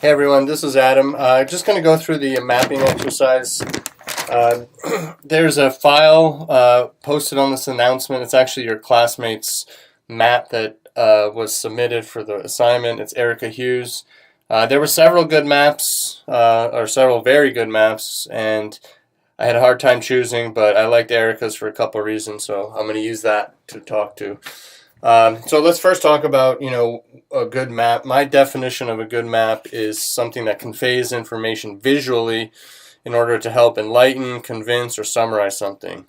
Hey everyone, this is Adam. Just going to go through the mapping exercise. There's a file posted on this announcement. It's actually your classmate's map that was submitted for the assignment. It's Erica Hughes. There were several good maps, or several very good maps, and I had a hard time choosing, but I liked Erica's for a couple of reasons, so I'm going to use that to talk to. So let's first talk about, a good map. My definition of a good map is something that conveys information visually in order to help enlighten, convince, or summarize something.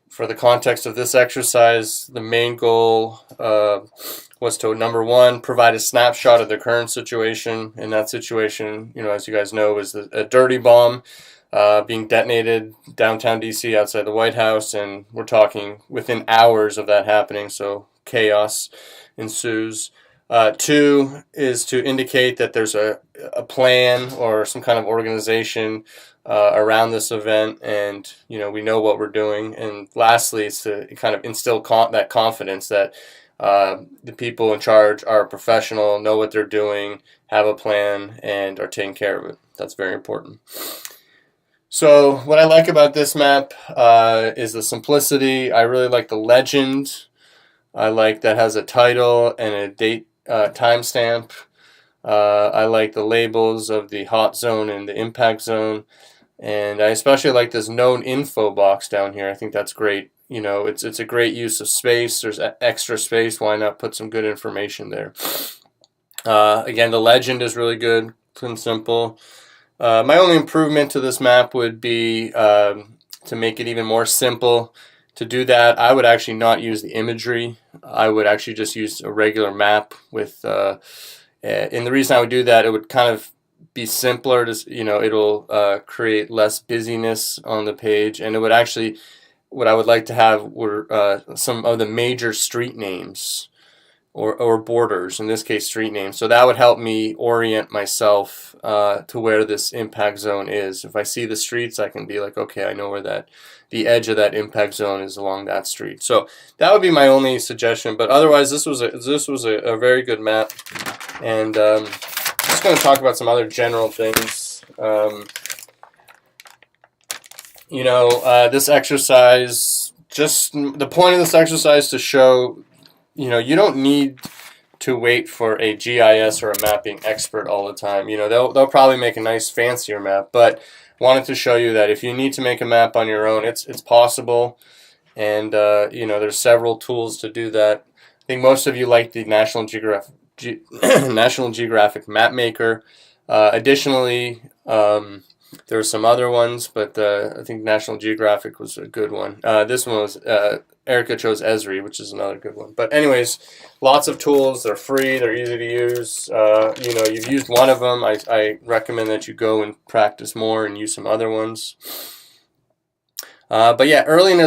For the context of this exercise, the main goal was to, number one, provide a snapshot of the current situation. And that situation, as you guys know, was a dirty bomb being detonated downtown DC outside the White House, and we're talking within hours of that happening, so chaos ensues. Two is to indicate that there's a plan or some kind of organization around this event, and we know what we're doing. And lastly, is to kind of instill that confidence that the people in charge are professional, know what they're doing, have a plan, and are taking care of it. That's very important. So what I like about this map is the simplicity. I really like the legend. I like that has a title and a date timestamp. I like the labels of the hot zone and the impact zone. And I especially like this known info box down here. I think that's great. It's a great use of space. There's extra space. Why not put some good information there? Again, the legend is really good, clean and simple. My only improvement to this map would be to make it even more simple. To do that, I would actually not use the imagery. I would actually just use a regular map with, and the reason I would do that, it would kind of be simpler. It'll create less busyness on the page, and it would actually, what I would like to have were some of the major street names or borders, in this case street names. So that would help me orient myself to where this impact zone is. If I see the streets, I can be like, okay, I know where the edge of that impact zone is along that street. So that would be my only suggestion. But otherwise, this was a very good map. And just going to talk about some other general things. This exercise, just the point of this exercise is to show, you don't need to wait for a GIS or a mapping expert all the time. They'll probably make a nice fancier map, but wanted to show you that if you need to make a map on your own, it's possible. And there's several tools to do that. I think most of you like the National Geographic Map Maker. Additionally, there are some other ones, but I think National Geographic was a good one. This one was Erica chose Esri, which is another good one. But anyways, lots of tools. They're free. They're easy to use. You've used one of them. I recommend that you go and practice more and use some other ones. But yeah, early in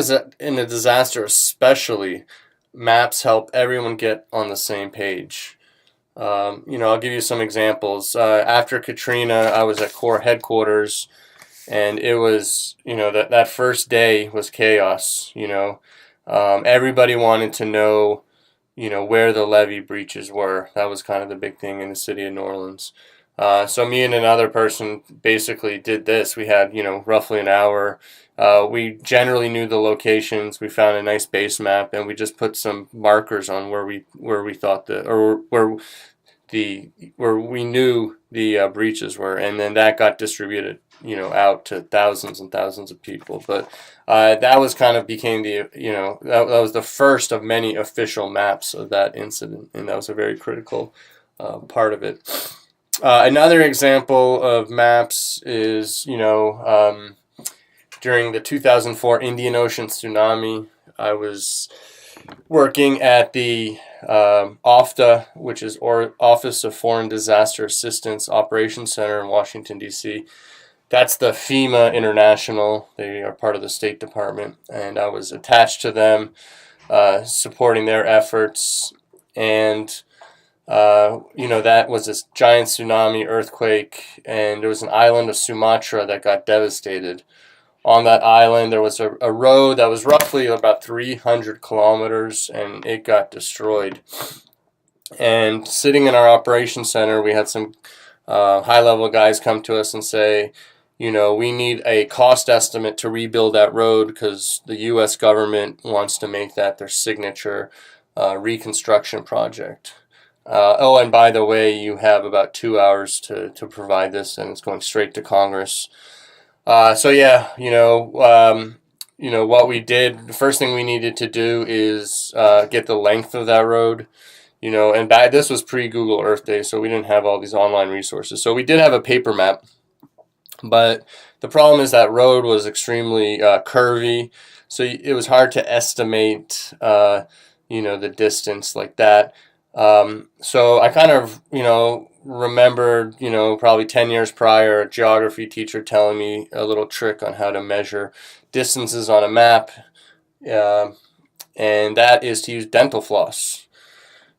a disaster especially, maps help everyone get on the same page. I'll give you some examples. After Katrina, I was at Corps headquarters, and it was, that first day was chaos. Everybody wanted to know, where the levee breaches were. That was kind of the big thing in the city of New Orleans. So me and another person basically did this. We had, roughly an hour. We generally knew the locations. We found a nice base map, and we just put some markers on where we thought where we knew the breaches were, and then that got distributed, out to thousands and thousands of people. But that was kind of became that was the first of many official maps of that incident, and that was a very critical part of it. Another example of maps is, during the 2004 Indian Ocean tsunami, I was working at the OFDA, which is Office of Foreign Disaster Assistance Operations Center in Washington, D.C. That's the FEMA International. They are part of the State Department, and I was attached to them, supporting their efforts. And that was this giant tsunami earthquake, and there was an island of Sumatra that got devastated. On that island, there was a road that was roughly about 300 kilometers, and it got destroyed. And sitting in our operations center, we had some high-level guys come to us and say, we need a cost estimate to rebuild that road because the U.S. government wants to make that their signature reconstruction project. Oh, and by the way, you have about 2 hours to provide this, and it's going straight to Congress. So yeah, what we did, the first thing we needed to do is get the length of that road. And this was pre-Google Earth Day, so we didn't have all these online resources. So we did have a paper map, but the problem is that road was extremely curvy, so it was hard to estimate, the distance like that. So I kind of, remembered, probably 10 years prior, a geography teacher telling me a little trick on how to measure distances on a map, and that is to use dental floss.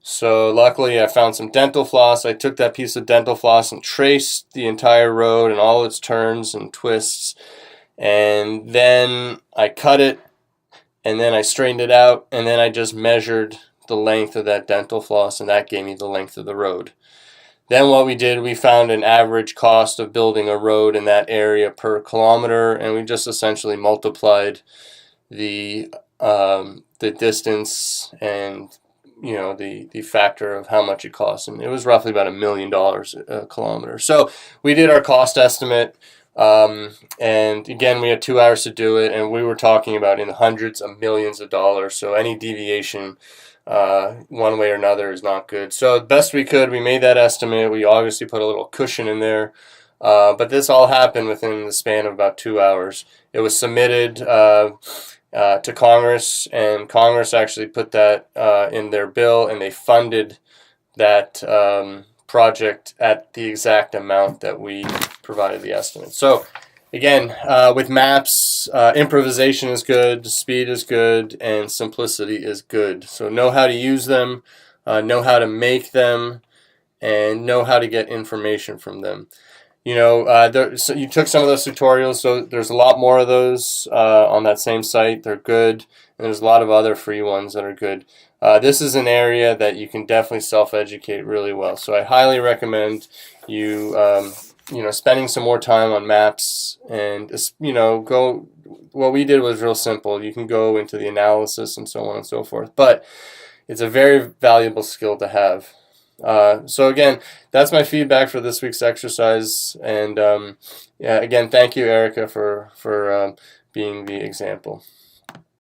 So luckily I found some dental floss. I took that piece of dental floss and traced the entire road and all its turns and twists, and then I cut it, and then I straightened it out, and then I just measured the length of that dental floss, and that gave me the length of the road. Then what we did, we found an average cost of building a road in that area per kilometer, and we just essentially multiplied the distance and the factor of how much it costs, and it was roughly about $1 million a kilometer. So we did our cost estimate, and again we had 2 hours to do it, and we were talking about in the hundreds of millions of dollars. So any deviation one way or another is not good. So the best we could, we made that estimate. We obviously put a little cushion in there, but this all happened within the span of about 2 hours. It was submitted to Congress, and Congress actually put that in their bill, and they funded that project at the exact amount that we provided the estimate. So again, with maps, improvisation is good, speed is good, and simplicity is good. So know how to use them, know how to make them, and know how to get information from them. So you took some of those tutorials, so there's a lot more of those on that same site. They're good, and there's a lot of other free ones that are good. This is an area that you can definitely self-educate really well. So I highly recommend you, spending some more time on maps, and go. What we did was real simple. You can go into the analysis and so on and so forth, but it's a very valuable skill to have. So again, that's my feedback for this week's exercise, and again, thank you, Erica, for being the example.